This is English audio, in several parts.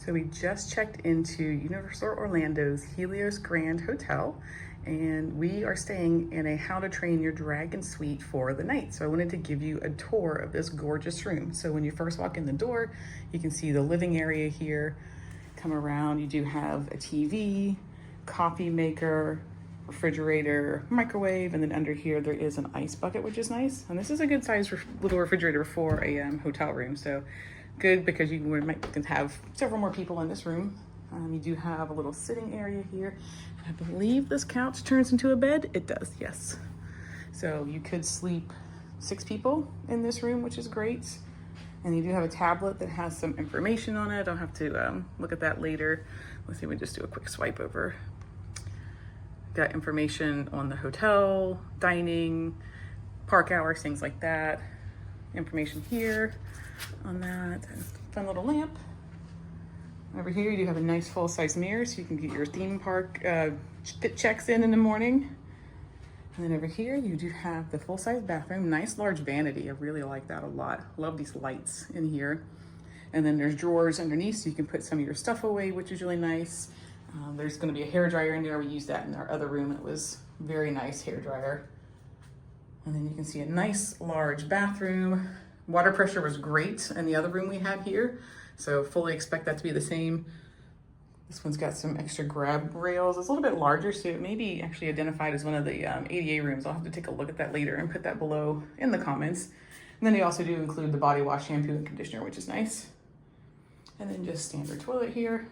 So we just checked into Universal Orlando's Helios Grand Hotel, and we are staying in a How to Train Your Dragon suite for the night. So I wanted to give you a tour of this gorgeous room. So when you first walk in the door, you can see the living area here. Come around, you do have a TV, coffee maker, refrigerator, microwave, and then under here there is an ice bucket, which is nice. And this is a good size little refrigerator for a hotel room. So good, because you can have several more people in this room. You do have a little sitting area here. I believe this couch turns into a bed. It does, yes. So you could sleep 6 people in this room, which is great. And you do have a tablet that has some information on it. I'll have to look at that later. Let's see, we just do a quick swipe over. Got information on the hotel, dining, park hours, things like that. Information here on that. Fun little lamp. Over here you do have a nice full-size mirror, so you can get your theme park fit checks in the morning. And then over here you do have the full-size bathroom, nice large vanity. I really like that a lot. Love these lights in here. And then there's drawers underneath, so you can put some of your stuff away, which is really nice. There's going to be a hair dryer in there. We used that in our other room. It was very nice hair dryer. And then you can see a nice large bathroom. Water pressure was great in the other room we had here, so fully expect that to be the same. This one's got some extra grab rails. It's a little bit larger, so it may be actually identified as one of the ADA rooms. I'll have to take a look at that later and put that below in the comments. And then they also do include the body wash, shampoo, and conditioner, which is nice. And then just standard toilet here.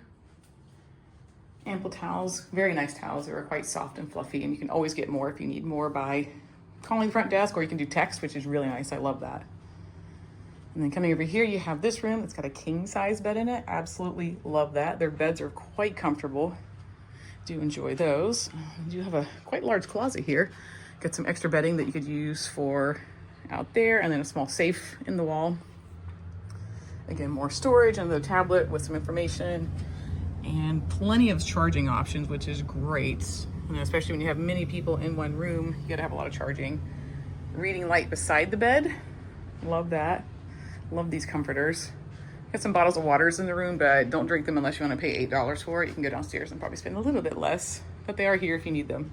Ample towels, very nice towels. They were quite soft and fluffy, and you can always get more if you need more by calling the front desk, or you can do text, which is really nice. I love that. And then coming over here, you have this room. It's got a king size bed in it. Absolutely love that. Their beds are quite comfortable. Do enjoy those. You do have a quite large closet here. Got some extra bedding that you could use for out there, and then a small safe in the wall. Again, more storage and the tablet with some information, and plenty of charging options, which is great. And especially when you have many people in one room, you gotta have a lot of charging. Reading light beside the bed. Love that. Love these comforters. Got some bottles of waters in the room, but don't drink them unless you want to pay $8 for it. You can go downstairs and probably spend a little bit less, but they are here if you need them.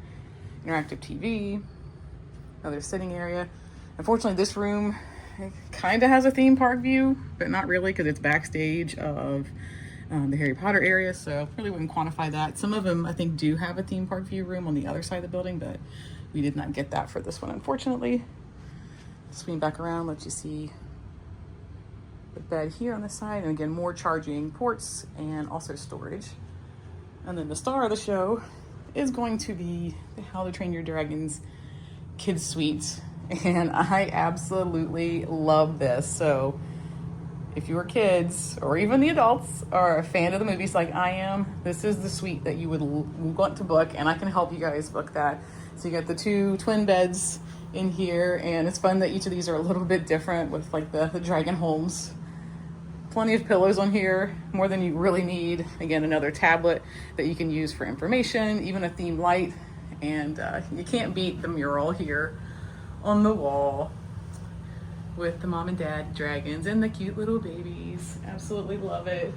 Interactive TV, another sitting area. Unfortunately, this room kind of has a theme park view, but not really, because it's backstage of the Harry Potter area, so really wouldn't quantify that. Some of them I think do have a theme park view room on the other side of the building, but we did not get that for this one, unfortunately. Swing back around, let you see the bed here on the side, and again, more charging ports and also storage. And then the star of the show is going to be the How to Train Your Dragons Kids Suite, and I absolutely love this. So if your kids, or even the adults, are a fan of the movies like I am, this is the suite that you would want to book, and I can help you guys book that. So you got the 2 twin beds in here, and it's fun that each of these are a little bit different with like the dragon homes. Plenty of pillows on here, more than you really need. Again, another tablet that you can use for information, even a theme light, and you can't beat the mural here on the wall with the mom and dad dragons and the cute little babies. Absolutely love it.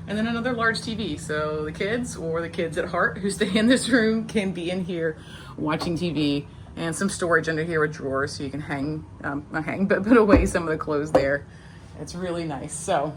And then another large TV, so the kids, or the kids at heart who stay in this room, can be in here watching TV. And some storage under here with drawers, so you can put away some of the clothes there. It's really nice. So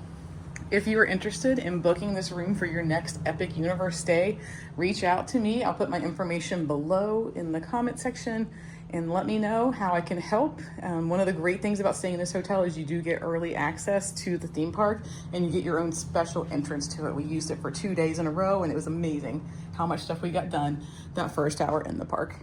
if you are interested in booking this room for your next Epic Universe stay, reach out to me. I'll put my information below in the comment section, and let me know how I can help. One of the great things about staying in this hotel is you do get early access to the theme park, and you get your own special entrance to it. We used it for 2 days in a row, and it was amazing how much stuff we got done that first hour in the park.